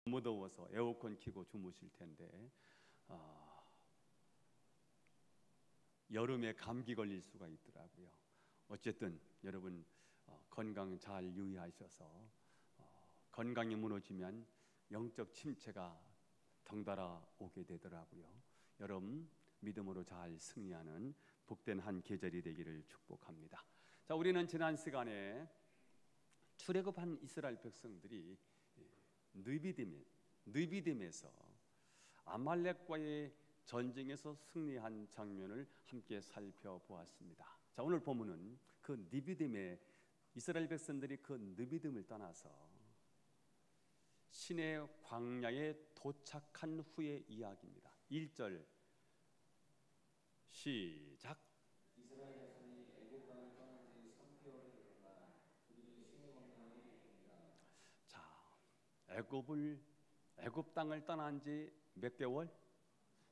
너무 더워서 에어컨 켜고 주무실 텐데 여름에 감기 걸릴 수가 있더라고요. 어쨌든 여러분 건강 잘 유의하셔서 건강이 무너지면 영적 침체가 덩달아 오게 되더라고요. 여러분 믿음으로 잘 승리하는 복된 한 계절이 되기를 축복합니다. 자, 우리는 지난 시간에 출애굽한 이스라엘 백성들이 느비딤에서 아말렉과의 전쟁에서 승리한 장면을 함께 살펴보았습니다. 자, 오늘 본문은 그 느비딤에 이스라엘 백성들이 그 느비딤을 떠나서 시내 광야에 도착한 후의 이야기입니다. 1절 시작. 이스라엘 백성이 애굽 땅을 떠난 지 3개월이 되었다. 그들이 시내 광야에 이르니라. 자, 애굽 땅을 떠난 지 몇 개월?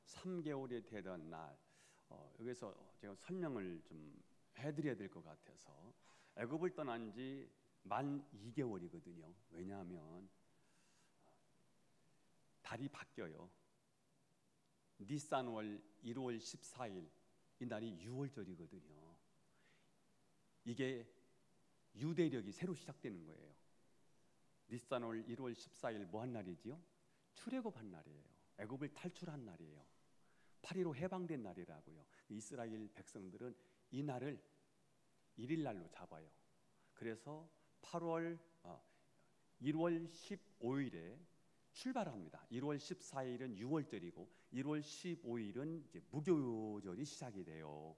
3개월이 되던 날. 여기서 제가 설명을 좀 해드려야 될 것 같아서 애굽을 떠난 지 만 2개월이거든요. 왜냐하면 달이 바뀌어요. 니산월 1월 14일 이 날이 6월절이거든요. 이게 유대력이 새로 시작되는 거예요. 니산월 1월 14일 뭐 한 날이지요? 출애굽한 날이에요. 애굽을 탈출한 날이에요. 8.15 해방된 날이라고요. 이스라엘 백성들은 이 날을 1일 날로 잡아요. 그래서 1월 15일에 출발합니다. 1월 14일은 6월절이고 1월 15일은 이제 무교절이 시작이 돼요.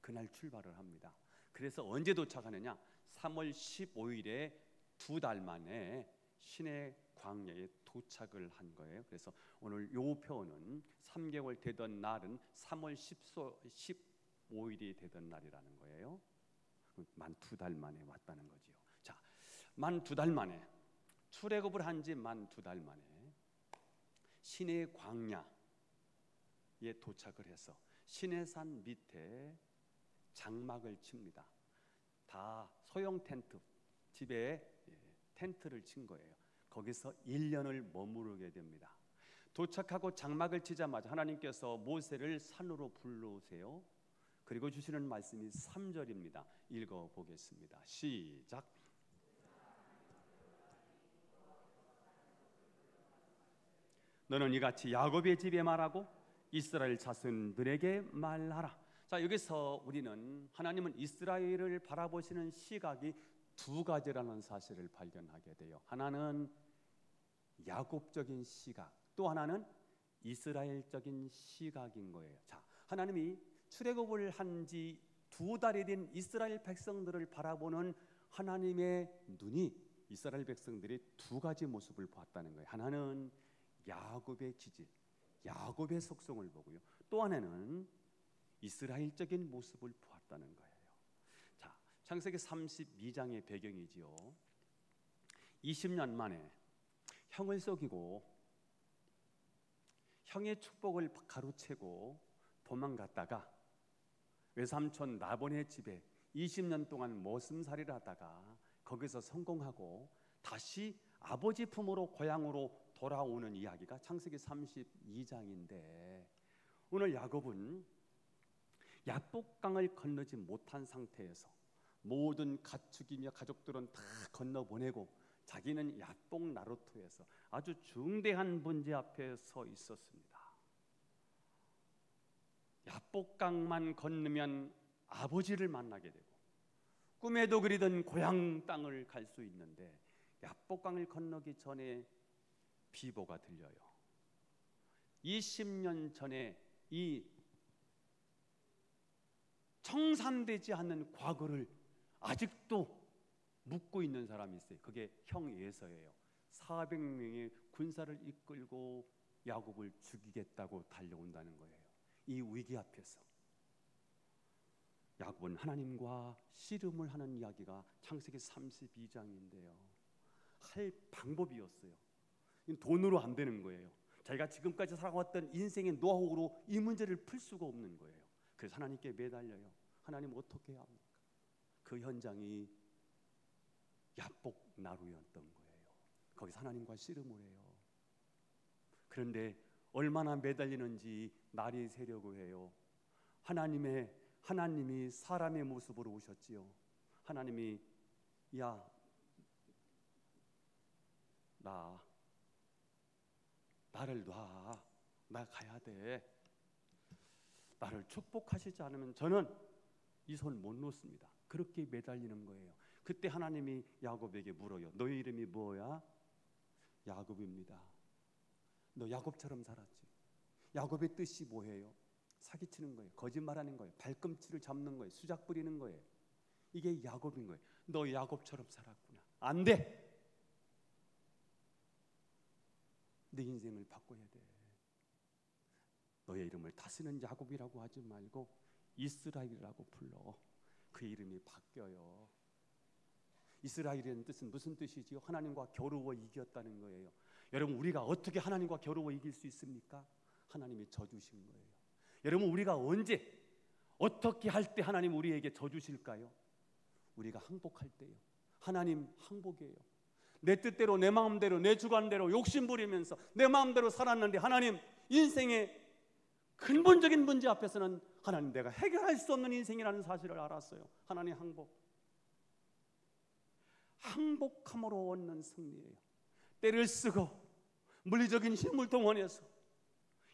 그날 출발을 합니다. 그래서 언제 도착하느냐? 3월 15일에 2달 만에 시내 광야에 도착을 한 거예요. 그래서 오늘 요 표현은 3개월 되던 날은 3월 15일이 되던 날이라는 거예요. 만 2달 만에 왔다는 거지요. 자, 만 2달 만에 출애굽을 한 지 만 2달 만에 시내 광야에 도착을 해서 시내산 밑에 장막을 칩니다. 다 소형 텐트, 집에 텐트를 친 거예요. 거기서 1년을 머무르게 됩니다. 도착하고 장막을 치자마자 하나님께서 모세를 산으로 불러오세요. 그리고 주시는 말씀이 3절입니다. 읽어보겠습니다. 시작. 너는 이같이 야곱의 집에 말하고 이스라엘 자손들에게 말하라. 자, 여기서 우리는 하나님은 이스라엘을 바라보시는 시각이 두 가지라는 사실을 발견하게 돼요. 하나는 야곱적인 시각, 또 하나는 이스라엘적인 시각인 거예요. 자, 하나님이 출애굽을 한 지 2달이 된 이스라엘 백성들을 바라보는 하나님의 눈이 이스라엘 백성들이 두 가지 모습을 보았다는 거예요. 하나는 야곱의 기질, 야곱의 속성을 보고요. 또 하나는 이스라엘적인 모습을 보았다는 거예요. 자, 창세기 32장의 배경이지요. 20년 만에 형을 속이고 형의 축복을 가로채고 도망갔다가 외삼촌 라본의 집에 20년 동안 머슴살이를 하다가 거기서 성공하고 다시 아버지 품으로 고향으로 돌아오는 이야기가 창세기 32장인데 오늘 야곱은 야복강을 건너지 못한 상태에서 모든 가축이며 가족들은 다 건너보내고 자기는 야복 나루토에서 아주 중대한 문제 앞에 서 있었습니다. 야복강만 건너면 아버지를 만나게 되고 꿈에도 그리던 고향 땅을 갈 수 있는데 야복강을 건너기 전에 비보가 들려요. 20년 전에 이 청산되지 않는 과거를 아직도 묻고 있는 사람이 있어요. 그게 형 에서예요. 400명의 군사를 이끌고 야곱을 죽이겠다고 달려온다는 거예요. 이 위기 앞에서 야곱은 하나님과 씨름을 하는 이야기가 창세기 32장인데요. 할 방법이었어요. 돈으로 안 되는 거예요. 자기가 지금까지 살아왔던 인생의 노하우로 이 문제를 풀 수가 없는 거예요. 그래서 하나님께 매달려요. 하나님 어떻게 해야 합니까? 그 현장이 야복 나루였던 거예요. 거기서 하나님과 씨름을 해요. 그런데 얼마나 매달리는지 날이 새려고 해요. 하나님이 사람의 모습으로 오셨지요. 하나님이 야, 나를 놔. 나 가야 돼. 나를 축복하시지 않으면 저는 이 손 못 놓습니다. 그렇게 매달리는 거예요. 그때 하나님이 야곱에게 물어요. 너의 이름이 뭐야? 야곱입니다. 너 야곱처럼 살았지. 야곱의 뜻이 뭐예요? 사기치는 거예요. 거짓말하는 거예요. 발꿈치를 잡는 거예요. 수작 부리는 거예요. 이게 야곱인 거예요. 너 야곱처럼 살았구나. 안 돼. 내 인생을 바꿔야 돼. 너의 이름을 다시는 야곱이라고 하지 말고 이스라엘이라고 불러. 그 이름이 바뀌어요. 이스라엘이라는 뜻은 무슨 뜻이지요? 하나님과 겨루어 이겼다는 거예요. 여러분, 우리가 어떻게 하나님과 겨루어 이길 수 있습니까? 하나님이 져주신 거예요. 여러분, 우리가 언제 어떻게 할 때 하나님 우리에게 져주실까요? 우리가 항복할 때요. 하나님 항복이에요. 내 뜻대로 내 마음대로 내 주관대로 욕심 부리면서 내 마음대로 살았는데 하나님, 인생의 근본적인 문제 앞에서는 하나님, 내가 해결할 수 없는 인생이라는 사실을 알았어요. 하나님 항복함으로 얻는 승리예요. 때를 쓰고 물리적인 힘을 동원해서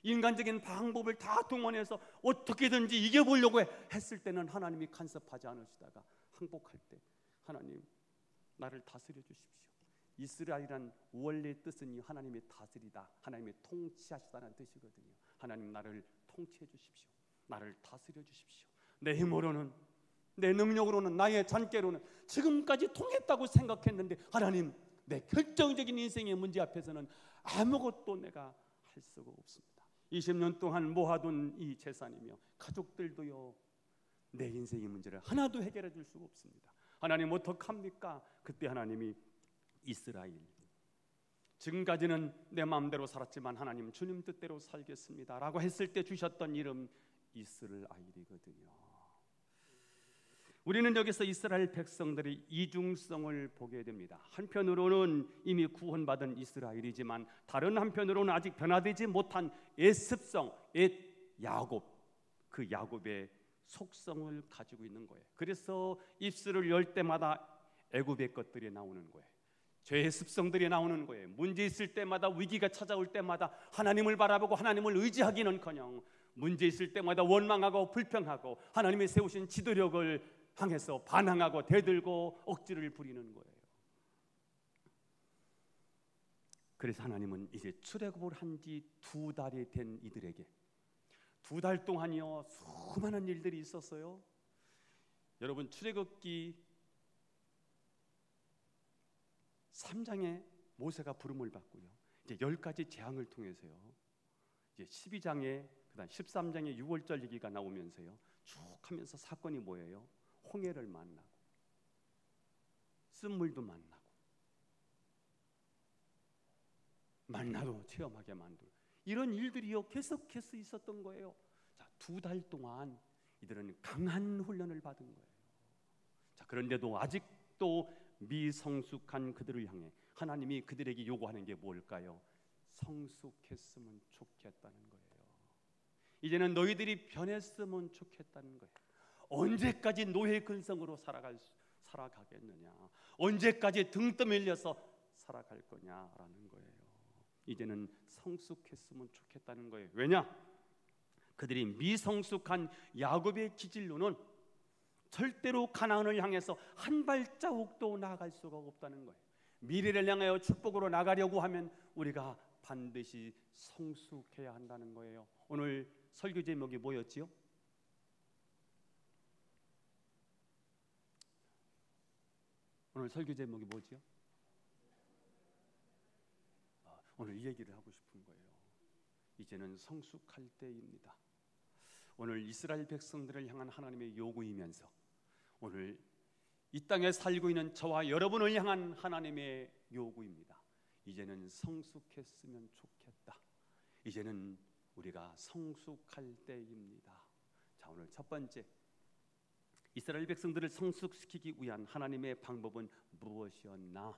인간적인 방법을 다 동원해서 어떻게든지 이겨보려고 했을 때는 하나님이 간섭하지 않으시다가 항복할 때 하나님, 나를 다스려 주십시오. 이스라엘이란 원래 뜻은 하나님의 다스리다, 하나님의 통치하시다는 뜻이거든요. 하나님, 나를 통치해 주십시오. 나를 다스려 주십시오. 내 힘으로는, 내 능력으로는, 나의 잔꾀로는 지금까지 통했다고 생각했는데 하나님, 내 결정적인 인생의 문제 앞에서는 아무것도 내가 할 수가 없습니다. 20년 동안 모아둔 이 재산이며 가족들도요, 내 인생의 문제를 하나도 해결해 줄 수가 없습니다. 하나님, 어떡합니까? 그때 하나님이 이스라엘, 지금까지는 내 마음대로 살았지만 하나님, 주님 뜻대로 살겠습니다 라고 했을 때 주셨던 이름 이스라엘이거든요. 우리는 여기서 이스라엘 백성들의 이중성을 보게 됩니다. 한편으로는 이미 구원받은 이스라엘이지만 다른 한편으로는 아직 변화되지 못한 옛습성, 옛 야곱, 그 야곱의 속성을 가지고 있는 거예요. 그래서 입술을 열 때마다 애굽의 것들이 나오는 거예요. 죄의 습성들이 나오는 거예요. 문제 있을 때마다, 위기가 찾아올 때마다 하나님을 바라보고 하나님을 의지하기는커녕 문제 있을 때마다 원망하고 불평하고 하나님이 세우신 지도력을 향해서 반항하고 대들고 억지를 부리는 거예요. 그래서 하나님은 이제 출애굽을 한 지 2달이 된 이들에게 2달 동안이요, 수많은 일들이 있었어요. 여러분, 출애굽기 3장에 모세가 부름을 받고요, 이제 10가지 재앙을 통해서요, 이제 12장에, 그다음 13장에 6월절 얘기가 나오면서요, 쭉 하면서 사건이 뭐예요? 홍해를 만나고 쓴물도 만나도 체험하게 만들고 이런 일들이요, 계속해서 있었던 거예요. 자, 2달 동안 이들은 강한 훈련을 받은 거예요. 자, 그런데도 아직도 미성숙한 그들을 향해 하나님이 그들에게 요구하는 게 뭘까요? 성숙했으면 좋겠다는 거예요. 이제는 너희들이 변했으면 좋겠다는 거예요. 언제까지 노예 근성으로 살아가겠느냐? 언제까지 등 떠밀려서 살아갈 거냐라는 거예요. 이제는 성숙했으면 좋겠다는 거예요. 왜냐? 그들이 미성숙한 야곱의 기질로는 절대로 가나안을 향해서 한 발자국도 나아갈 수가 없다는 거예요. 미래를 향하여 축복으로 나가려고 하면 우리가 반드시 성숙해야 한다는 거예요. 오늘 설교 제목이 뭐였지요? 오늘 설교 제목이 뭐지요? 오늘 이 얘기를 하고 싶은 거예요. 이제는 성숙할 때입니다. 오늘 이스라엘 백성들을 향한 하나님의 요구이면서 오늘 이 땅에 살고 있는 저와 여러분을 향한 하나님의 요구입니다. 이제는 성숙했으면 좋겠다. 이제는 우리가 성숙할 때입니다. 자, 오늘 첫 번째, 이스라엘 백성들을 성숙시키기 위한 하나님의 방법은 무엇이었나?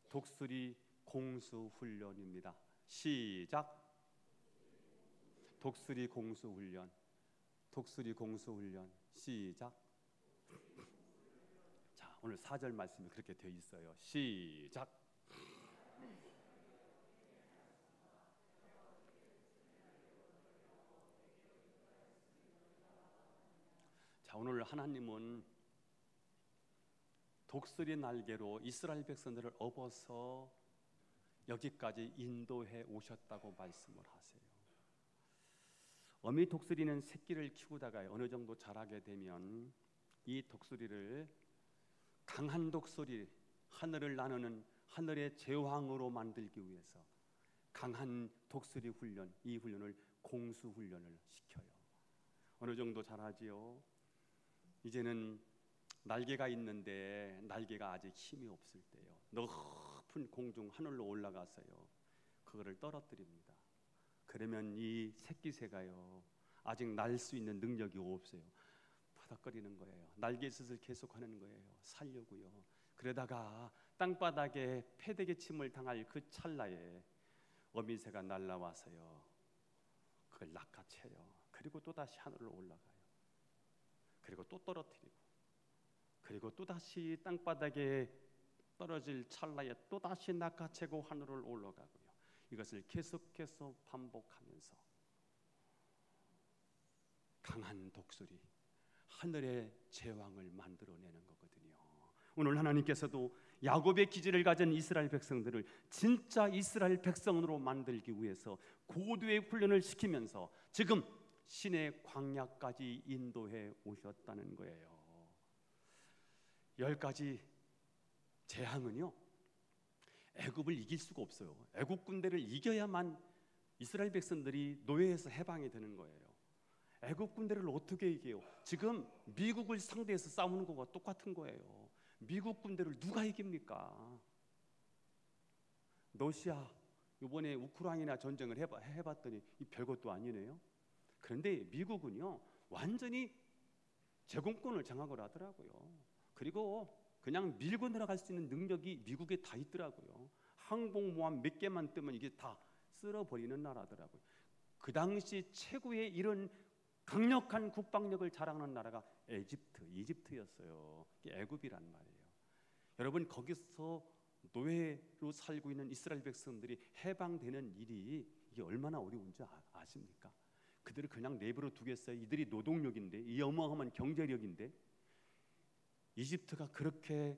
독수리 공수 훈련입니다. 시작. 독수리 공수 훈련. 독수리 공수 훈련. 시작. 자, 오늘 4절 말씀이 그렇게 되어 있어요. 시작. 자, 오늘 하나님은 독수리 날개로 이스라엘 백성들을 업어서 여기까지 인도해 오셨다고 말씀을 하세요. 어미 독수리는 새끼를 키우다가 어느 정도 자라게 되면 이 독수리를 강한 독수리, 하늘을 나누는 하늘의 제왕으로 만들기 위해서 강한 독수리 훈련, 이 훈련을 공수 훈련을 시켜요. 어느 정도 자라지요. 이제는 날개가 있는데 날개가 아직 힘이 없을 때요. 높은 공중 하늘로 올라가서요. 그거를 떨어뜨립니다. 그러면 이 새끼새가요. 아직 날 수 있는 능력이 없어요. 바닥거리는 거예요. 날개짓을 계속하는 거예요. 살려고요. 그러다가 땅바닥에 패대기 침을 당할 그 찰나에 어미새가 날라와서요. 그걸 낚아채요. 그리고 또다시 하늘로 올라가요. 그리고 또 떨어뜨리고, 그리고 또다시 땅바닥에 떨어질 찰나에 또다시 낚아채고 하늘을 올라가고요. 이것을 계속해서 반복하면서 강한 독수리, 하늘의 제왕을 만들어내는 거거든요. 오늘 하나님께서도 야곱의 기질을 가진 이스라엘 백성들을 진짜 이스라엘 백성으로 만들기 위해서 고도의 훈련을 시키면서 지금 신의 광야까지 인도해 오셨다는 거예요. 10가지 재앙은요, 애굽을 이길 수가 없어요. 애굽 군대를 이겨야만 이스라엘 백성들이 노예에서 해방이 되는 거예요. 애굽 군대를 어떻게 이겨요? 지금 미국을 상대해서 싸우는 것과 똑같은 거예요. 미국 군대를 누가 이깁니까? 러시아 이번에 우크라이나 전쟁을 해봤더니 이 별것도 아니네요. 그런데 미국은요 완전히 제공권을 장악을 하더라고요. 그리고 그냥 밀고 들어갈 수 있는 능력이 미국에 다 있더라고요. 항공모함 몇 개만 뜨면 이게 다 쓸어버리는 나라더라고요. 그 당시 최고의 이런 강력한 국방력을 자랑하는 나라가 이집트였어요. 애굽이란 말이에요. 여러분, 거기서 노예로 살고 있는 이스라엘 백성들이 해방되는 일이 이게 얼마나 어려운지 아십니까? 그들을 그냥 내버려 두겠어요? 이들이 노동력인데, 이 어마어마한 경제력인데, 이집트가 그렇게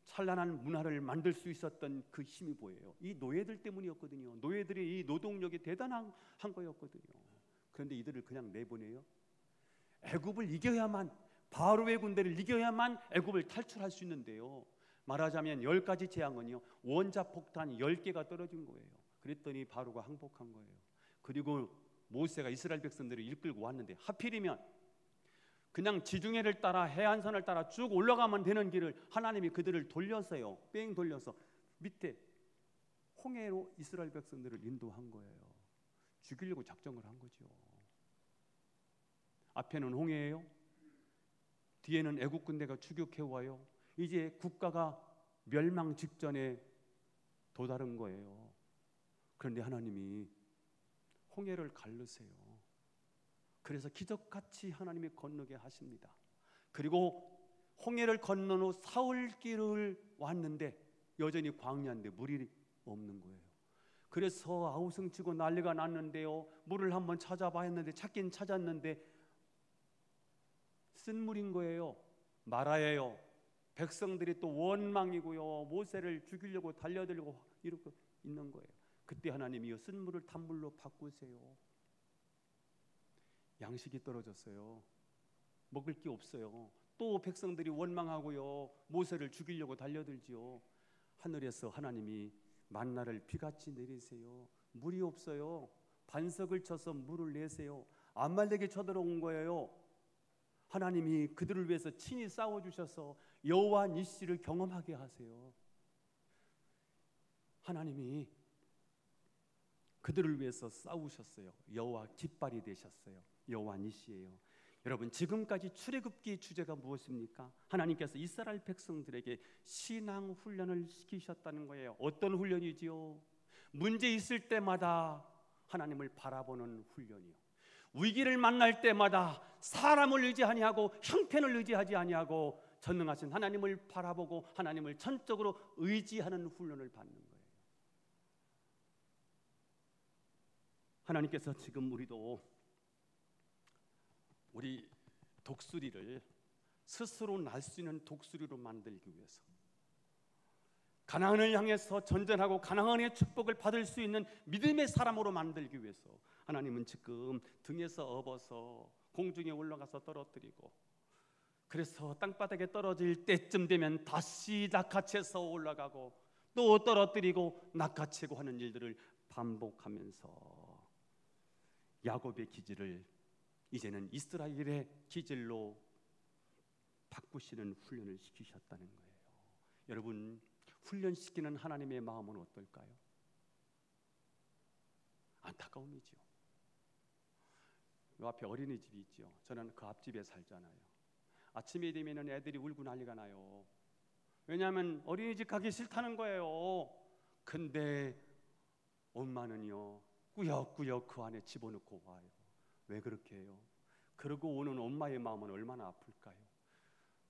찬란한 문화를 만들 수 있었던 그 힘이 뭐예요? 이 노예들 때문이었거든요. 노예들의 이 노동력이 대단한 거였거든요. 그런데 이들을 그냥 내보내요? 애굽을 이겨야만, 바로의 군대를 이겨야만 애굽을 탈출할 수 있는데요. 말하자면 10가지 재앙은요, 원자폭탄 10개가 떨어진 거예요. 그랬더니 바로가 항복한 거예요. 그리고 모세가 이스라엘 백성들을 이끌고 왔는데 하필이면 그냥 지중해를 따라 해안선을 따라 쭉 올라가면 되는 길을 하나님이 그들을 돌려서요, 뺑 돌려서 밑에 홍해로 이스라엘 백성들을 인도한 거예요. 죽이려고 작정을 한 거죠. 앞에는 홍해예요. 뒤에는 애국 군대가 추격해 와요. 이제 국가가 멸망 직전에 도달한 거예요. 그런데 하나님이 홍해를 가르세요. 그래서 기적같이 하나님이 건너게 하십니다. 그리고 홍해를 건넌 후 사흘길을 왔는데 여전히 광야인데 물이 없는 거예요. 그래서 아우성치고 난리가 났는데요, 물을 한번 찾아봐 했는데 찾긴 찾았는데 쓴 물인 거예요. 마라예요. 백성들이 또 원망이고요, 모세를 죽이려고 달려들고 이러고 있는 거예요. 그때 하나님이요, 쓴 물을 단물로 바꾸세요. 양식이 떨어졌어요. 먹을 게 없어요. 또 백성들이 원망하고요, 모세를 죽이려고 달려들지요. 하늘에서 하나님이 만나를 비같이 내리세요. 물이 없어요. 반석을 쳐서 물을 내세요. 아말렉이 쳐들어온 거예요. 하나님이 그들을 위해서 친히 싸워주셔서 여호와 니시를 경험하게 하세요. 하나님이 그들을 위해서 싸우셨어요. 여호와 깃발이 되셨어요. 여호와 니시예요. 여러분, 지금까지 출애굽기의 주제가 무엇입니까? 하나님께서 이스라엘 백성들에게 신앙 훈련을 시키셨다는 거예요. 어떤 훈련이지요? 문제 있을 때마다 하나님을 바라보는 훈련이요, 위기를 만날 때마다 사람을 의지하지 아니하고 형편을 의지하지 아니하고 전능하신 하나님을 바라보고 하나님을 전적으로 의지하는 훈련을 받는 거예요. 하나님께서 지금 우리 독수리를 스스로 날 수 있는 독수리로 만들기 위해서, 가나안을 향해서 전전하고 가나안의 축복을 받을 수 있는 믿음의 사람으로 만들기 위해서 하나님은 지금 등에서 업어서 공중에 올라가서 떨어뜨리고, 그래서 땅바닥에 떨어질 때쯤 되면 다시 낚아채서 올라가고 또 떨어뜨리고 낚아채고 하는 일들을 반복하면서 야곱의 기질을 이제는 이스라엘의 기질로 바꾸시는 훈련을 시키셨다는 거예요. 여러분, 훈련시키는 하나님의 마음은 어떨까요? 안타까움이죠. 요 앞에 어린이집이 있죠. 저는 그 앞집에 살잖아요. 아침이 되면 애들이 울고 난리가 나요. 왜냐하면 어린이집 가기 싫다는 거예요. 근데 엄마는요, 꾸역꾸역 그 안에 집어넣고 와요. 왜 그렇게 해요? 그러고 오는 엄마의 마음은 얼마나 아플까요?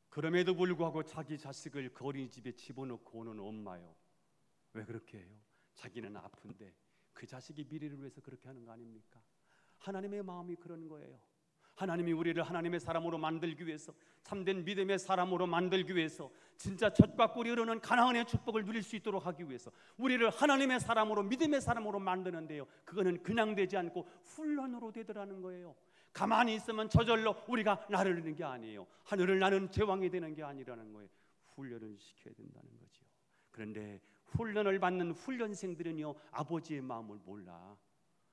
그럼에도 불구하고 자기 자식을 그 어린이집에 집어넣고 오는 엄마요, 왜 그렇게 해요? 자기는 아픈데 그 자식이 미래를 위해서 그렇게 하는 거 아닙니까? 하나님의 마음이 그런 거예요. 하나님이 우리를 하나님의 사람으로 만들기 위해서, 참된 믿음의 사람으로 만들기 위해서, 진짜 젖과 꿀이 흐르는 가나안의 축복을 누릴 수 있도록 하기 위해서 우리를 하나님의 사람으로, 믿음의 사람으로 만드는데요, 그거는 그냥 되지 않고 훈련으로 되더라는 거예요. 가만히 있으면 저절로 우리가 나르는 게 아니에요. 하늘을 나는 제왕이 되는 게 아니라는 거예요. 훈련을 시켜야 된다는 거죠. 그런데 훈련을 받는 훈련생들은요, 아버지의 마음을 몰라.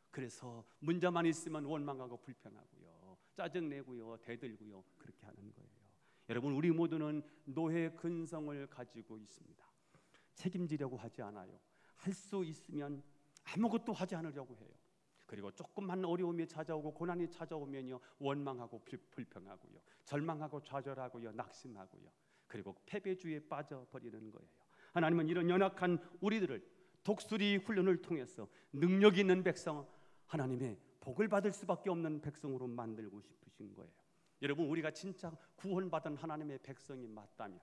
그래서 문제만 있으면 원망하고 불평하고요, 짜증내고요, 대들고요, 그렇게 하는 거예요. 여러분, 우리 모두는 노예 근성을 가지고 있습니다. 책임지려고 하지 않아요. 할 수 있으면 아무것도 하지 않으려고 해요. 그리고 조금만 어려움이 찾아오고 고난이 찾아오면요, 원망하고 불평하고요, 절망하고 좌절하고요, 낙심하고요, 그리고 패배주의에 빠져버리는 거예요. 하나님은 이런 연약한 우리들을 독수리 훈련을 통해서 능력 있는 백성, 하나님의 복을 받을 수밖에 없는 백성으로 만들고 싶으신 거예요. 여러분, 우리가 진짜 구원받은 하나님의 백성이 맞다면,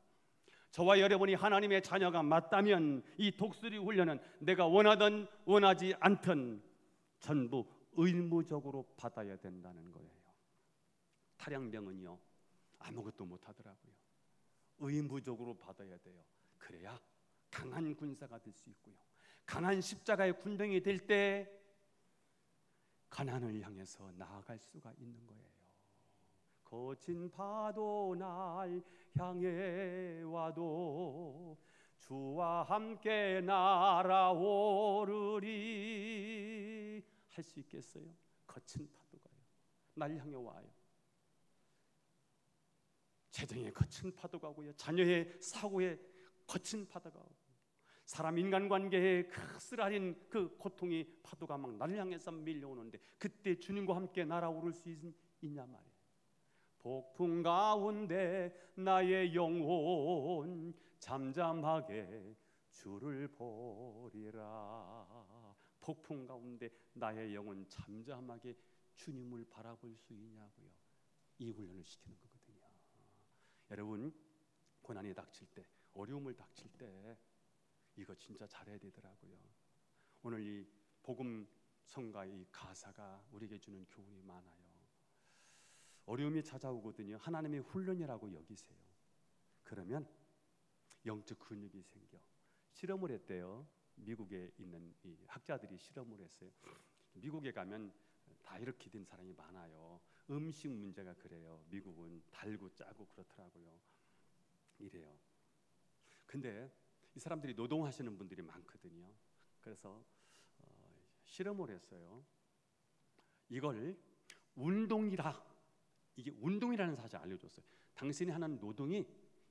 저와 여러분이 하나님의 자녀가 맞다면, 이 독수리 훈련은 내가 원하든 원하지 않든 전부 의무적으로 받아야 된다는 거예요. 탈양병은요, 아무것도 못하더라고요. 의무적으로 받아야 돼요. 그래야 강한 군사가 될 수 있고요, 강한 십자가의 군병이 될 때 가나안을 향해서 나아갈 수가 있는 거예요. 거친 파도 날 향해 와도 주와 함께 날아오르리. 할 수 있겠어요? 거친 파도가요, 날 향해 와요. 재정의 거친 파도가 오고요, 자녀의 사고에 거친 파도가 오고, 사람 인간관계에 그 쓰라린 그 고통이 파도가 막 나를 향해서 밀려오는데, 그때 주님과 함께 날아오를 수 있냐 말이에요. 폭풍 가운데 나의 영혼 잠잠하게 주를 보리라. 폭풍 가운데 나의 영혼 잠잠하게 주님을 바라볼 수 있냐고요. 이 훈련을 시키는 거거든요. 여러분, 고난이 닥칠 때, 어려움을 닥칠 때 이거 진짜 잘해야 되더라고요. 오늘 이 복음 성가의 이 가사가 우리에게 주는 교훈이 많아요. 어려움이 찾아오거든요. 하나님의 훈련이라고 여기세요. 그러면 영적 근육이 생겨. 실험을 했대요. 미국에 있는 이 학자들이 실험을 했어요. 미국에 가면 다 이렇게 된 사람이 많아요. 음식 문제가 그래요. 미국은 달고 짜고 그렇더라고요. 이래요. 근데 이 사람들이 노동하시는 분들이 많거든요. 그래서 실험을 했어요. 이걸 운동이라, 이게 운동이라는 사실을 알려줬어요. 당신이 하는 노동이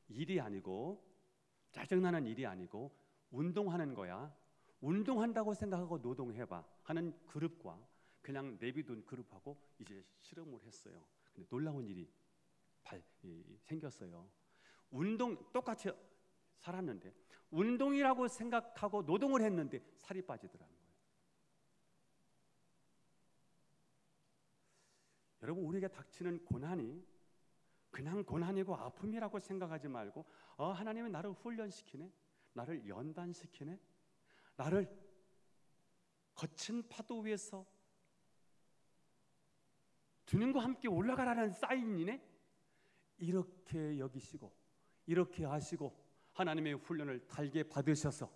일이 아니고, 짜증나는 일이 아니고 운동하는 거야. 운동한다고 생각하고 노동해봐 하는 그룹과 그냥 내비둔 그룹하고 이제 실험을 했어요. 근데 놀라운 일이 생겼어요. 운동 똑같이 살았는데 운동이라고 생각하고 노동을 했는데 살이 빠지더라는 거예요. 여러분, 우리에게 닥치는 고난이 그냥 고난이고 아픔이라고 생각하지 말고 하나님이 나를 훈련시키네, 나를 연단시키네, 나를 거친 파도 위에서 주님과 함께 올라가라는 사인이네, 이렇게 여기시고 이렇게 하시고 하나님의 훈련을 달게 받으셔서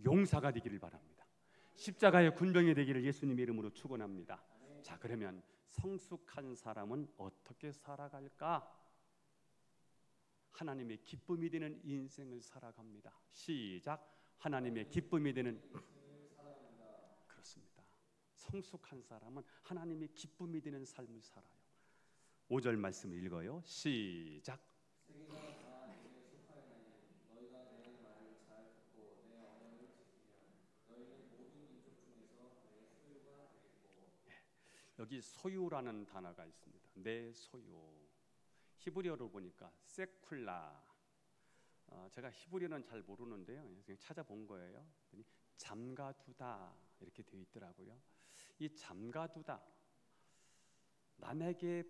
용사가 되기를 바랍니다. 십자가의 군병이 되기를 예수님의 이름으로 축원합니다. 자, 그러면 성숙한 사람은 어떻게 살아갈까? 하나님의 기쁨이 되는 인생을 살아갑니다. 시작. 하나님의 기쁨이 되는. 그렇습니다. 성숙한 사람은 하나님의 기쁨이 되는 삶을 살아요. 5절 말씀을 읽어요. 시작. 여기 소유라는 단어가 있습니다. 내 소유. 히브리어로 보니까 세쿨라. 제가 히브리어는 잘 모르는데요, 그냥 찾아본 거예요. 잠가두다 이렇게 되어 있더라고요. 이 잠가두다, 남에게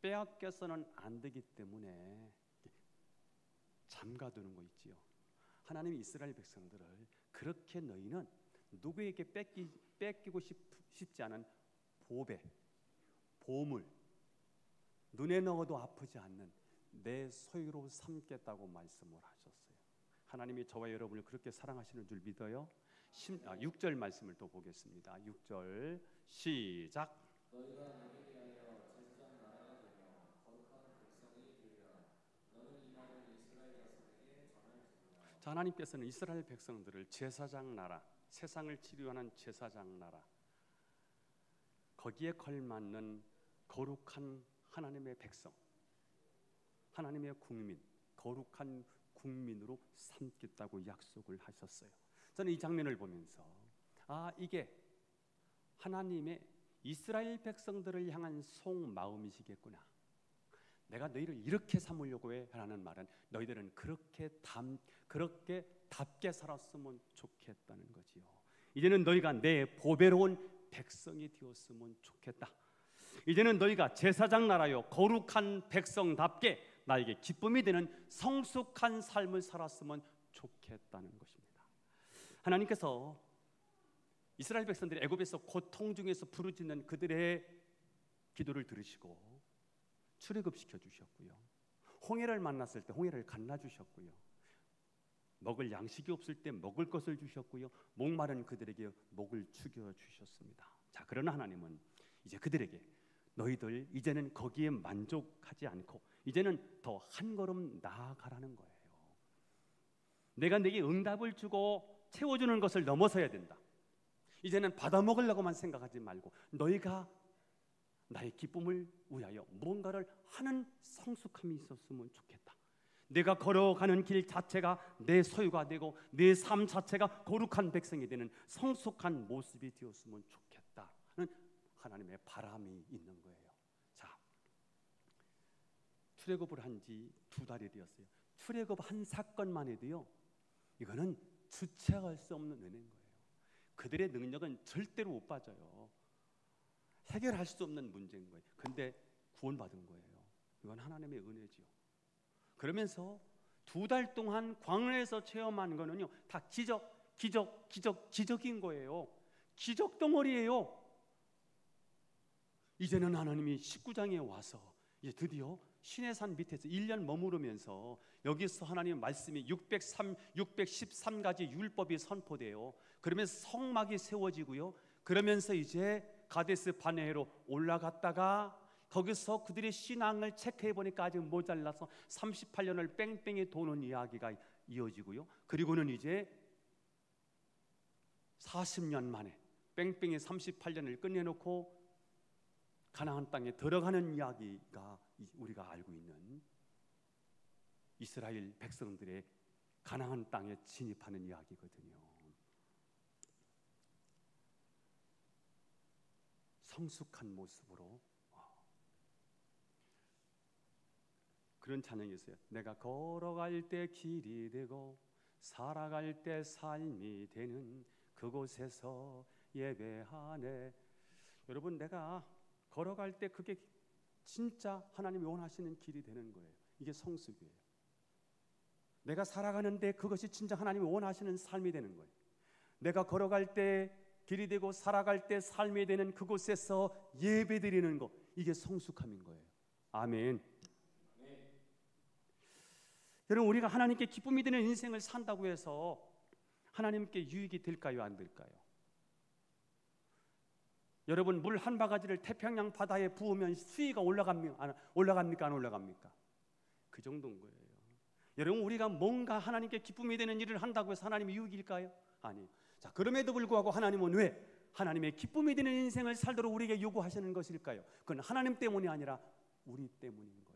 빼앗겨서는 안 되기 때문에 잠가두는 거 있지요. 하나님이 이스라엘 백성들을 그렇게 너희는 누구에게 뺏기고 싶지 않은 보배, 보물, 눈에 넣어도 아프지 않는 내 소유로 삼겠다고 말씀을 하셨어요. 하나님이 저와 여러분을 그렇게 사랑하시는 줄 믿어요. 6절 말씀을 또 보겠습니다. 6절 시작. 너희가 너를 위하여 제사장 나라가 되며 거룩한 백성이 되리라. 너는 이 말을 이스라엘 자손에게 전할지니라. 자, 하나님께서는 이스라엘 백성들을 제사장 나라, 세상을 치료하는 제사장 나라, 거기에 걸맞는 거룩한 하나님의 백성, 하나님의 국민, 거룩한 국민으로 삼겠다고 약속을 하셨어요. 저는 이 장면을 보면서 이게 하나님의 이스라엘 백성들을 향한 속마음이시겠구나. 내가 너희를 이렇게 삼으려고 해 라는 말은 너희들은 그렇게 답게 살았으면 좋겠다는 거지요. 이제는 너희가 내 보배로운 백성이 되었으면 좋겠다. 이제는 너희가 제사장 나라요 거룩한 백성답게 나에게 기쁨이 되는 성숙한 삶을 살았으면 좋겠다는 것입니다. 하나님께서 이스라엘 백성들이 애굽에서 고통 중에서 부르짖는 그들의 기도를 들으시고 출애굽시켜 주셨고요, 홍해를 만났을 때 홍해를 갈라 주셨고요, 먹을 양식이 없을 때 먹을 것을 주셨고요, 목마른 그들에게 목을 축여 주셨습니다. 자, 그러나 하나님은 이제 그들에게 너희들 이제는 거기에 만족하지 않고 이제는 더 한 걸음 나아가라는 거예요. 내가 내게 응답을 주고 채워주는 것을 넘어서야 된다. 이제는 받아먹으려고만 생각하지 말고 너희가 나의 기쁨을 위하여 무언가를 하는 성숙함이 있었으면 좋겠다. 내가 걸어가는 길 자체가 내 소유가 되고 내 삶 자체가 거룩한 백성이 되는 성숙한 모습이 되었으면 좋겠다는 하나님의 바람이 있는 거예요. 자, 출애굽을 한 지 2달이 되었어요. 출애굽 한 사건만 해도요, 이거는 주체할 수 없는 은혜인 거예요. 그들의 능력은 절대로 못 빠져요. 해결할 수 없는 문제인 거예요. 근데 구원받은 거예요. 이건 하나님의 은혜지요. 그러면서 2달 동안 광야에서 체험한 거는요, 다 기적인 거예요. 기적 덩어리예요. 이제는 하나님이 19장에 와서 이제 드디어 시내산 밑에서 1년 머무르면서 여기서 하나님의 말씀이 613가지 율법이 선포돼요. 그러면서 성막이 세워지고요, 그러면서 이제 가데스 바네아로 올라갔다가 거기서 그들의 신앙을 체크해 보니까 아직 모자라서 38년을 뺑뺑이 도는 이야기가 이어지고요, 그리고는 이제 40년 만에 뺑뺑이 38년을 끝내놓고 가나안 땅에 들어가는 이야기가 우리가 알고 있는 이스라엘 백성들의 가나안 땅에 진입하는 이야기거든요. 성숙한 모습으로 그런 찬양이 있어요. 내가 걸어갈 때 길이 되고 살아갈 때 삶이 되는 그곳에서 예배하네. 여러분, 내가 걸어갈 때 그게 진짜 하나님이 원하시는 길이 되는 거예요. 이게 성숙이에요. 내가 살아가는데 그것이 진짜 하나님이 원하시는 삶이 되는 거예요. 내가 걸어갈 때 길이 되고 살아갈 때 삶이 되는 그곳에서 예배드리는 것, 이게 성숙함인 거예요. 아멘. 여러분, 우리가 하나님께 기쁨이 되는 인생을 산다고 해서 하나님께 유익이 될까요, 안 될까요? 여러분, 물 한 바가지를 태평양 바다에 부으면 수위가 올라갑니까, 안 올라갑니까? 그 정도인 거예요. 여러분, 우리가 뭔가 하나님께 기쁨이 되는 일을 한다고 해서 하나님이 유익일까요? 아니에요. 자, 그럼에도 불구하고 하나님은 왜 하나님의 기쁨이 되는 인생을 살도록 우리에게 요구하시는 것일까요? 그건 하나님 때문이 아니라 우리 때문인 거예요.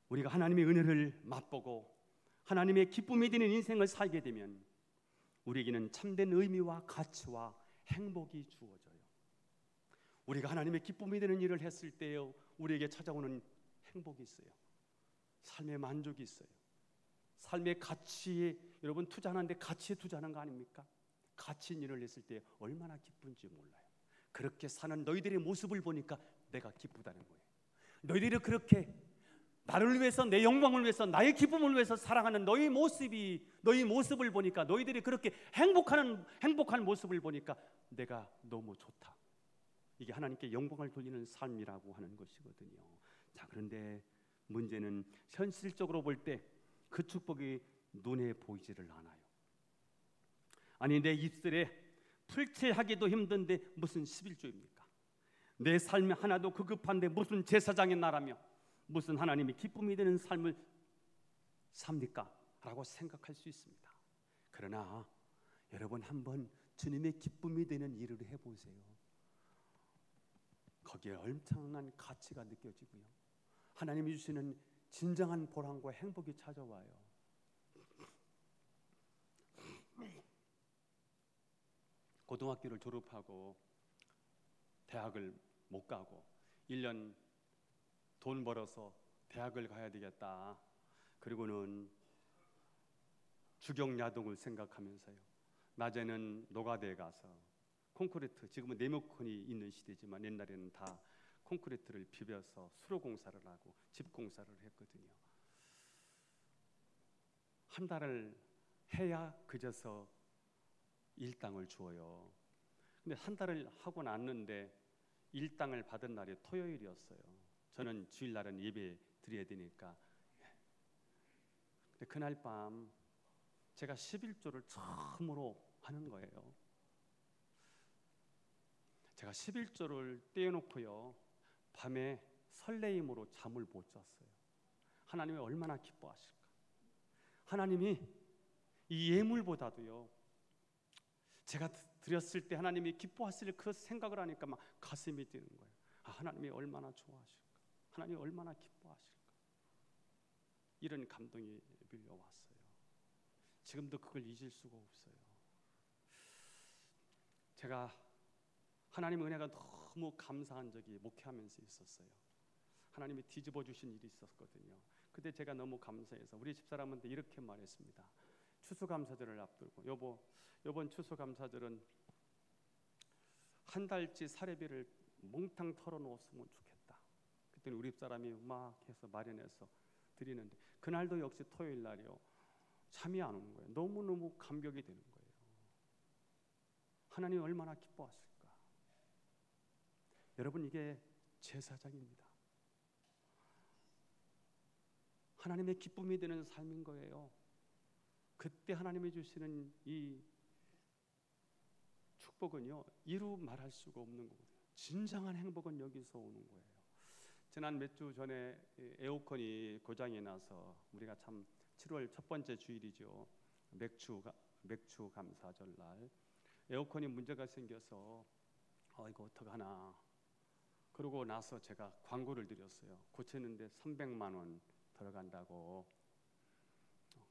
우리가 하나님의 은혜를 맛보고 하나님의 기쁨이 되는 인생을 살게 되면 우리에게는 참된 의미와 가치와 행복이 주어져요. 우리가 하나님의 기쁨이 되는 일을 했을 때요, 우리에게 찾아오는 행복이 있어요. 삶의 만족이 있어요. 삶의 가치에, 여러분, 투자하는데 가치에 투자하는 거 아닙니까? 가치 있는 일을 했을 때 얼마나 기쁜지 몰라요. 그렇게 사는 너희들의 모습을 보니까 내가 기쁘다는 거예요. 너희들이 그렇게 나를 위해서, 내 영광을 위해서, 나의 기쁨을 위해서 살아가는 너희 모습을 보니까, 너희들이 그렇게 행복한 모습을 보니까 내가 너무 좋다. 이게 하나님께 영광을 돌리는 삶이라고 하는 것이거든요. 자, 그런데 문제는 현실적으로 볼 때 그 축복이 눈에 보이지를 않아요. 아니, 내 입술에 풀칠하기도 힘든데 무슨 11조입니까? 내 삶이 하나도 급급한데 무슨 제사장의 나라며 무슨 하나님이 기쁨이 되는 삶을 삽니까? 라고 생각할 수 있습니다. 그러나 여러분, 한번 주님의 기쁨이 되는 일을 해보세요. 거기에 엄청난 가치가 느껴지고요, 하나님이 주시는 진정한 보람과 행복이 찾아와요. 고등학교를 졸업하고 대학을 못 가고 1년 돈 벌어서 대학을 가야 되겠다. 그리고는 주경야독을 생각하면서요, 낮에는 노가다에 가서 콘크리트, 지금은 네모콘이 있는 시대지만 옛날에는 다 콘크리트를 비벼서 수로 공사를 하고 집 공사를 했거든요. 한 달을 해야 그저서 일당을 주어요. 근데 한 달을 하고 났는데 일당을 받은 날이 토요일이었어요. 저는 주일날은 예배 드려야 되니까. 근데 그날 밤 제가 11조를 처음으로 하는 거예요. 제가 11조를 떼어놓고요, 밤에 설레임으로 잠을 못 잤어요. 하나님이 얼마나 기뻐하실까. 하나님이 이 예물보다도요, 제가 드렸을 때 하나님이 기뻐하실 그 생각을 하니까 막 가슴이 뛰는 거예요. 아, 하나님이 얼마나 좋아하실까, 하나님이 얼마나 기뻐하실까, 이런 감동이 밀려왔어요. 지금도 그걸 잊을 수가 없어요. 제가 하나님의 은혜가 너무 감사한 적이 목회하면서 있었어요. 하나님이 뒤집어 주신 일이 있었거든요. 그때 제가 너무 감사해서 우리 집사람한테 이렇게 말했습니다. 추수감사절을 앞두고, 여보, 이번 추수감사절은 한 달치 사례비를 몽땅 털어놓았으면 좋겠다. 그때는 우리 집사람이 막 해서 마련해서 드리는데, 그날도 역시 토요일 날이요, 잠이 안 오는 거예요. 너무너무 감격이 되는 거예요. 하나님 얼마나 기뻐하실까. 여러분, 이게 제사장입니다. 하나님의 기쁨이 되는 삶인 거예요. 그때 하나님이 주시는 이 축복은요, 이루 말할 수가 없는 거거든요. 진정한 행복은 여기서 오는 거예요. 지난 몇 주 전에 에어컨이 고장이 나서, 우리가 참 7월 첫 번째 주일이죠, 맥주 감사절 날 에어컨이 문제가 생겨서 이거 어떡하나. 그러고 나서 제가 광고를 드렸어요. 고치는데 300만 원 들어간다고.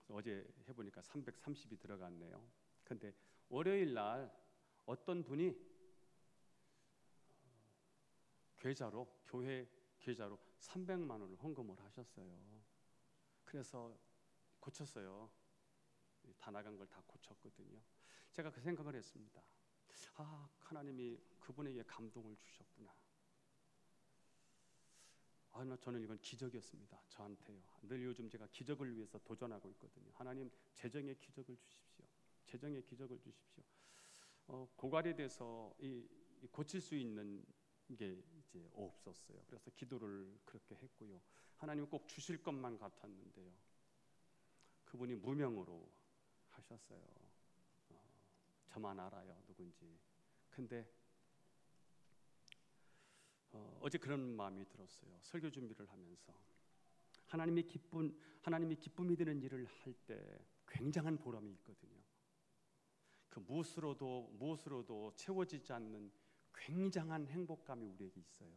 어제 해보니까 330이 들어갔네요. 근데 월요일 날 어떤 분이 계좌로, 교회 계좌로 300만 원을 헌금을 하셨어요. 그래서 고쳤어요. 다 나간 걸 다 고쳤거든요. 제가 그 생각을 했습니다. 아, 하나님이 그분에게 감동을 주셨구나. 저는 이건 기적이었습니다. 저한테요. 늘 요즘 제가 기적을 위해서 도전하고 있거든요. 하나님, 재정의 기적을 주십시오. 재정의 기적을 주십시오. 고갈이 돼서 고칠 수 있는 게 이제 없었어요. 그래서 기도를 그렇게 했고요. 하나님 꼭 주실 것만 같았는데요. 그분이 무명으로 하셨어요. 저만 알아요, 누군지. 근데 어제 그런 마음이 들었어요. 설교 준비를 하면서 하나님이 기쁨이 되는 일을 할 때 굉장한 보람이 있거든요. 그 무엇으로도 채워지지 않는 굉장한 행복감이 우리에게 있어요.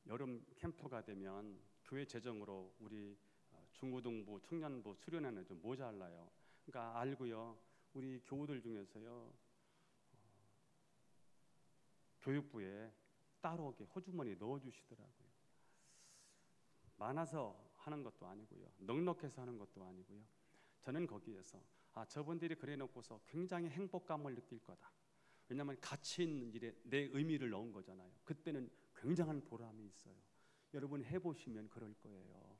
여름 캠프가 되면 교회 재정으로 우리 중고등부, 청년부 수련회는 좀 모자라요. 그러니까 알고요. 우리 교우들 중에서요. 교육부에 따로 호주머니에 넣어주시더라고요. 많아서 하는 것도 아니고요. 넉넉해서 하는 것도 아니고요. 저는 거기에서 저분들이 그래 놓고서 굉장히 행복감을 느낄 거다. 왜냐하면 가치 있는 일에 내 의미를 넣은 거잖아요. 그때는 굉장한 보람이 있어요. 여러분 해보시면 그럴 거예요.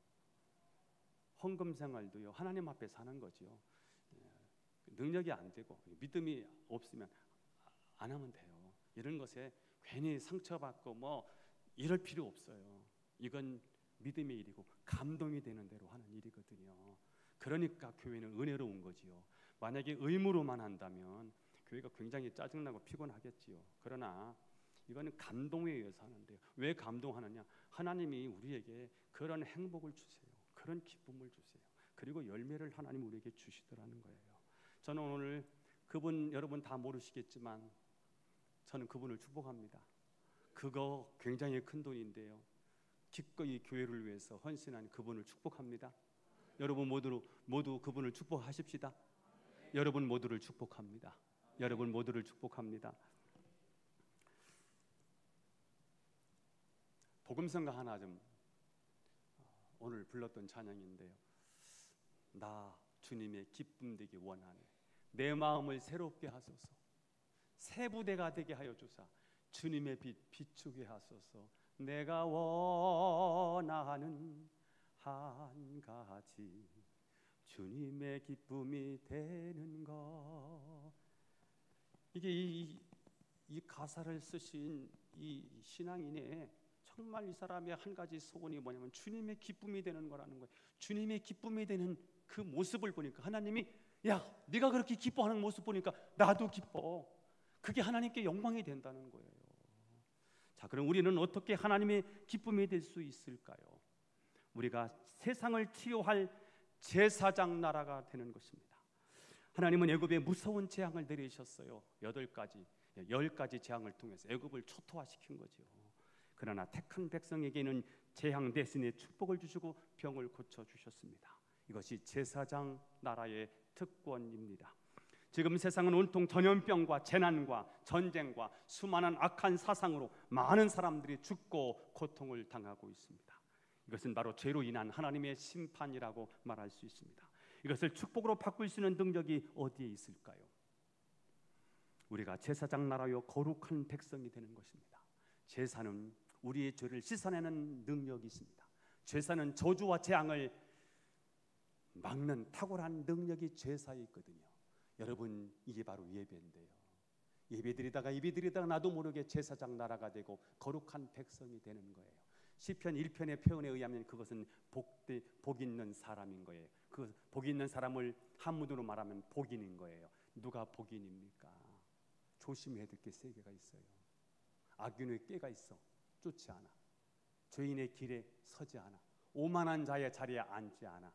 헌금 생활도요. 하나님 앞에 사는 거죠. 능력이 안 되고 믿음이 없으면 안 하면 돼요. 이런 것에 괜히 상처받고 이럴 필요 없어요. 이건 믿음의 일이고 감동이 되는 대로 하는 일이거든요. 그러니까 교회는 은혜로운 거지요. 만약에 의무로만 한다면 교회가 굉장히 짜증나고 피곤하겠지요. 그러나 이거는 감동에 의해서 하는데요. 왜 감동하느냐? 하나님이 우리에게 그런 행복을 주세요. 그런 기쁨을 주세요. 그리고 열매를 하나님 우리에게 주시더라는 거예요. 저는 오늘 그분 여러분 다 모르시겠지만 저는 그분을 축복합니다. 그거 굉장히 큰 돈인데요. 기꺼이 교회를 위해서 헌신한 그분을 축복합니다. 여러분 모두 그분을 축복하십시다. 여러분 모두를 축복합니다. 여러분 모두를 축복합니다. 복음성가 하나 좀 오늘 불렀던 찬양인데요. 나 주님의 기쁨 되기 원하네. 내 마음을 새롭게 하소서. 새 부대가 되게 하여 주사 주님의 빛 비추게 하소서. 내가 원하는 한 가지 주님의 기쁨이 되는 것. 이게 이 가사를 쓰신 이 신앙인의 정말 이 사람의 한 가지 소원이 뭐냐면 주님의 기쁨이 되는 거라는 거예요. 주님의 기쁨이 되는 그 모습을 보니까 하나님이 네가 그렇게 기뻐하는 모습 보니까 나도 기뻐. 그게 하나님께 영광이 된다는 거예요. 자, 그럼 우리는 어떻게 하나님의 기쁨이 될 수 있을까요? 우리가 세상을 치유할 제사장 나라가 되는 것입니다. 하나님은 애굽에 무서운 재앙을 내리셨어요. 10가지 재앙을 통해서 애굽을 초토화시킨 거죠. 그러나 택한 백성에게는 재앙 대신에 축복을 주시고 병을 고쳐주셨습니다. 이것이 제사장 나라의 특권입니다. 지금 세상은 온통 전염병과 재난과 전쟁과 수많은 악한 사상으로 많은 사람들이 죽고 고통을 당하고 있습니다. 이것은 바로 죄로 인한 하나님의 심판이라고 말할 수 있습니다. 이것을 축복으로 바꿀 수 있는 능력이 어디에 있을까요? 우리가 제사장 나라요 거룩한 백성이 되는 것입니다. 제사는 우리의 죄를 씻어내는 능력이 있습니다. 제사는 저주와 재앙을 막는 탁월한 능력이 제사에 있거든요. 여러분, 이게 바로 예배인데요. 예배드리다가 나도 모르게 제사장 나라가 되고 거룩한 백성이 되는 거예요. 시편 1편의 표현에 의하면 그것은 복 있는 사람인 거예요. 그 복 있는 사람을 한문으로 말하면 복인인 거예요. 누가 복인입니까? 조심해야 될 게 3개가 있어요. 악인의 꾀가 있어 쫓지 않아. 죄인의 길에 서지 않아. 오만한 자의 자리에 앉지 않아.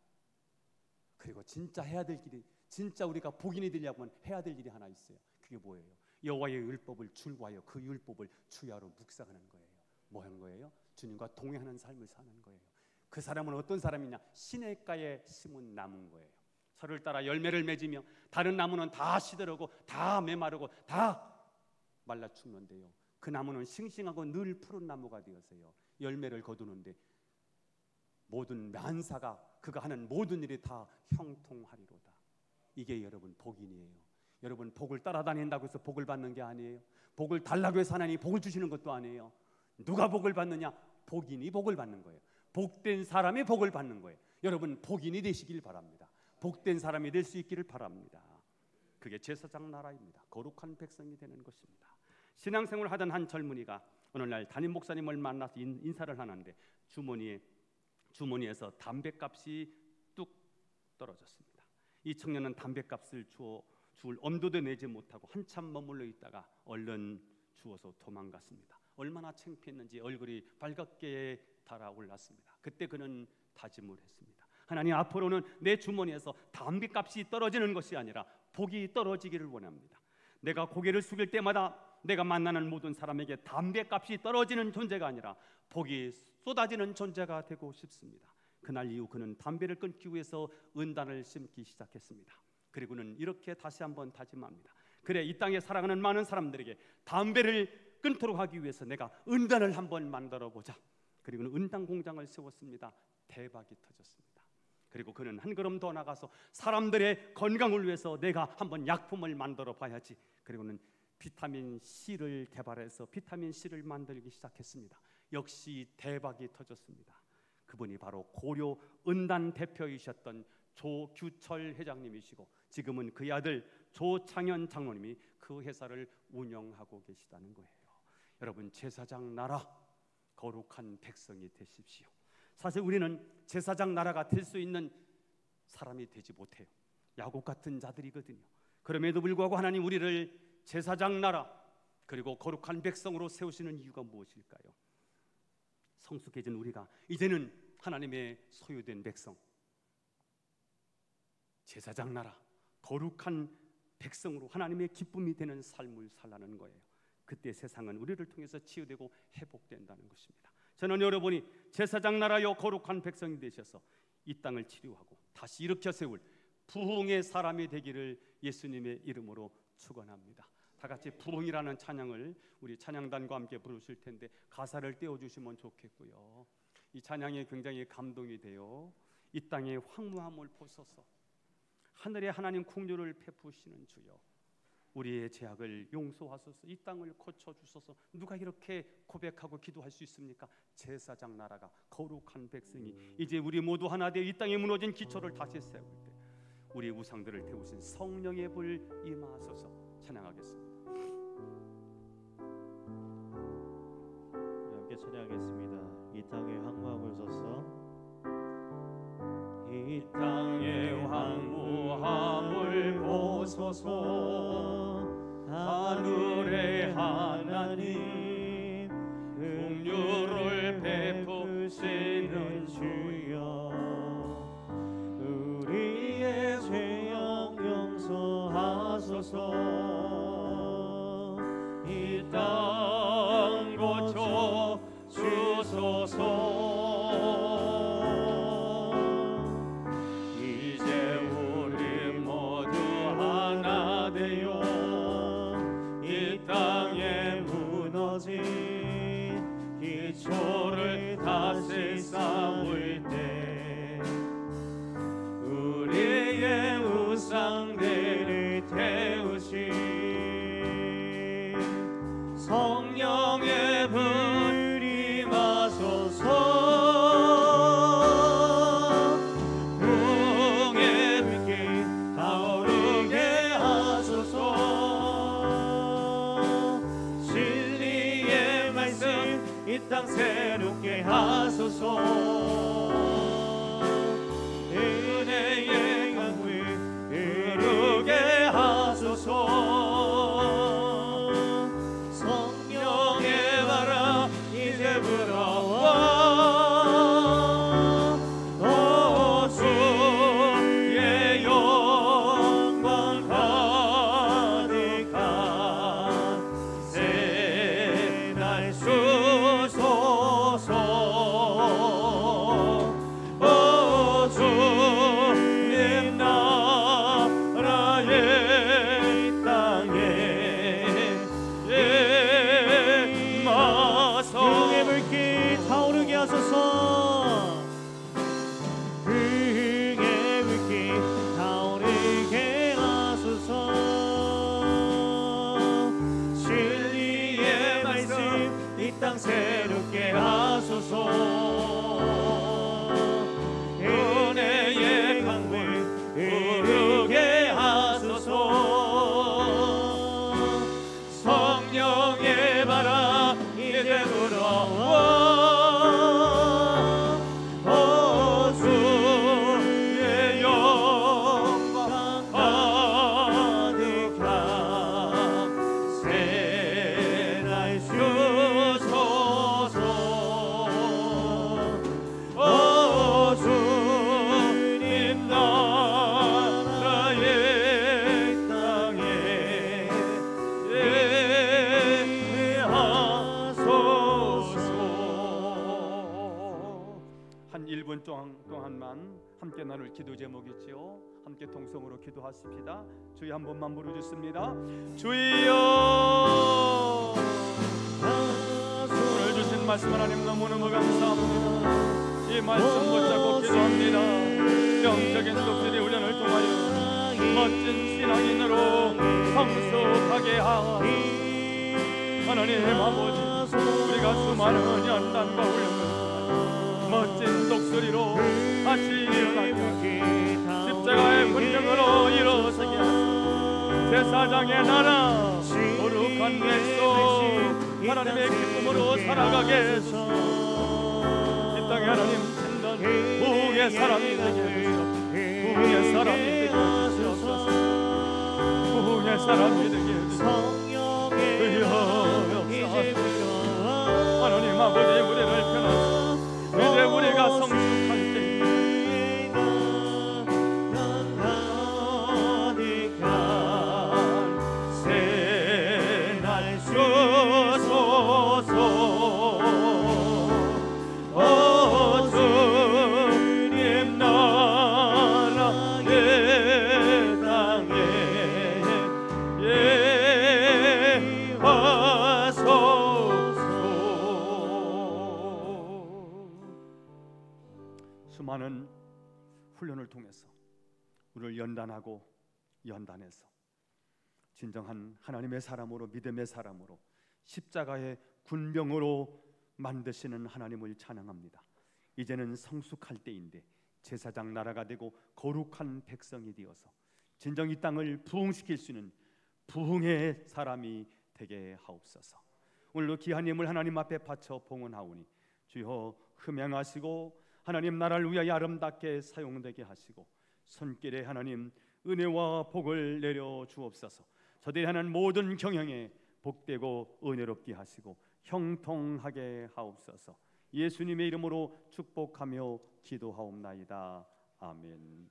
그리고 진짜 해야 될 길이, 진짜 우리가 복인이 되려면 해야 될 일이 하나 있어요. 그게 뭐예요? 여호와의 율법을 줄과하여 그 율법을 주야로 묵상하는 거예요. 뭐 하는 거예요? 주님과 동행하는 삶을 사는 거예요. 그 사람은 어떤 사람이냐? 시냇가에 심은 나무인 거예요. 서를 따라 열매를 맺으며 다른 나무는 다 시들고 다 메마르고 다 말라 죽는데요. 그 나무는 싱싱하고 늘 푸른 나무가 되어서요 열매를 거두는데 모든 만사가 그가 하는 모든 일이 다 형통하리로다. 이게 여러분 복인이에요. 여러분 복을 따라다닌다고 해서 복을 받는 게 아니에요. 복을 달라고 해서 하나님이 복을 주시는 것도 아니에요. 누가 복을 받느냐? 복인이 복을 받는 거예요. 복된 사람이 복을 받는 거예요. 여러분 복인이 되시길 바랍니다. 복된 사람이 될 수 있기를 바랍니다. 그게 제사장 나라입니다. 거룩한 백성이 되는 것입니다. 신앙생활을 하던 한 젊은이가 오늘날 담임 목사님을 만나서 인사를 하는데 주머니에서 담배값이 뚝 떨어졌습니다. 이 청년은 담배값을 줄 엄두도 내지 못하고 한참 머물러 있다가 얼른 주워서 도망갔습니다. 얼마나 창피했는지 얼굴이 빨갛게 달아올랐습니다. 그때 그는 다짐을 했습니다. 하나님, 앞으로는 내 주머니에서 담배값이 떨어지는 것이 아니라 복이 떨어지기를 원합니다. 내가 고개를 숙일 때마다 내가 만나는 모든 사람에게 담배값이 떨어지는 존재가 아니라 복이 쏟아지는 존재가 되고 싶습니다. 그날 이후 그는 담배를 끊기 위해서 은단을 심기 시작했습니다. 그리고는 이렇게 다시 한번 다짐합니다. 그래, 이 땅에 살아가는 많은 사람들에게 담배를 끊도록 하기 위해서 내가 은단을 한번 만들어 보자. 그리고는 은단 공장을 세웠습니다. 대박이 터졌습니다. 그리고 그는 한 걸음 더 나가서 사람들의 건강을 위해서 내가 한번 약품을 만들어 봐야지. 그리고는 비타민 C를 개발해서 비타민 C를 만들기 시작했습니다. 역시 대박이 터졌습니다. 그분이 바로 고려 은단 대표이셨던 조규철 회장님이시고 지금은 그의 아들 조창현 장로님이 그 회사를 운영하고 계시다는 거예요. 여러분, 제사장 나라, 거룩한 백성이 되십시오. 사실 우리는 제사장 나라가 될 수 있는 사람이 되지 못해요. 야곱 같은 자들이거든요. 그럼에도 불구하고 하나님 우리를 제사장 나라 그리고 거룩한 백성으로 세우시는 이유가 무엇일까요? 성숙해진 우리가 이제는 하나님의 소유된 백성, 제사장 나라, 거룩한 백성으로 하나님의 기쁨이 되는 삶을 살라는 거예요. 그때 세상은 우리를 통해서 치유되고 회복된다는 것입니다. 저는 여러분이 제사장 나라요 거룩한 백성이 되셔서 이 땅을 치료하고 다시 일으켜 세울 부흥의 사람이 되기를 예수님의 이름으로 축원합니다. 다 같이 부흥이라는 찬양을 우리 찬양단과 함께 부르실 텐데 가사를 떼어주시면 좋겠고요. 이 찬양이 굉장히 감동이 돼요. 이 땅의 황무함을 보소서, 하늘에 하나님 긍휼을 베푸시는 주여, 우리의 죄악을 용서하소서, 이 땅을 고쳐주소서. 누가 이렇게 고백하고 기도할 수 있습니까? 제사장 나라가, 거룩한 백성이 이제 우리 모두 하나 되어 이 땅에 무너진 기초를 다시 세울 때 우리 우상들을 태우신 성령의 불 임하소서. 찬양하겠습니다. 함께 찬양하겠습니다. 이 땅의 황무함을 보소서. 이 땅의 황무함을 보소서. 하늘의 하나님 긍휼을 베푸시는 주여, 우리의 죄악 용서하소서. 이 땅 고쳐 주소서. 기초를 다시 쌓을 때 우리의 우상들을 태우시 나눌 기도 제목이지요. 함께 통성으로 기도하십시다. 주여 한 번만 부르짖습니다. 주여, 오늘 주신 말씀 하나님 너무너무 감사합니다. 이 말씀 붙잡고 기도합니다. 영적인 독수리 훈련을 통하여 멋진 신앙인으로 성숙하게 하옵소서. 하나님 아버지, 우리가 수많은 연단과 훈련을 멋진 독수리로 다시 일어나게 십자가의 분명으로 일어서게 하소서. 제사장의 나라 거룩한 내 하나님의 기쁨으로 살아가게 해주소서. 이 땅에 하나님 진단 부흥의 사람이 되게 해주소서. 부흥의 사람이 되게 해주소서. 부흥의 사람이 되게 해주소서. 하나님 아버지, 우리를 편하소서. 이제 우리가 성숙할 때 새날 주소서. 주님 나라의 땅에 수많은 훈련을 통해서 우리를 연단하고 연단해서 진정한 하나님의 사람으로, 믿음의 사람으로, 십자가의 군병으로 만드시는 하나님을 찬양합니다. 이제는 성숙할 때인데 제사장 나라가 되고 거룩한 백성이 되어서 진정 이 땅을 부흥시킬 수 있는 부흥의 사람이 되게 하옵소서. 오늘도 귀한 예물 하나님 앞에 바쳐 봉헌하오니 주여 흠양하시고 하나님 나라를 위하여 아름답게 사용되게 하시고 손길에 하나님 은혜와 복을 내려 주옵소서. 저들이 하는 모든 경영에 복되고 은혜롭게 하시고 형통하게 하옵소서. 예수님의 이름으로 축복하며 기도하옵나이다. 아멘.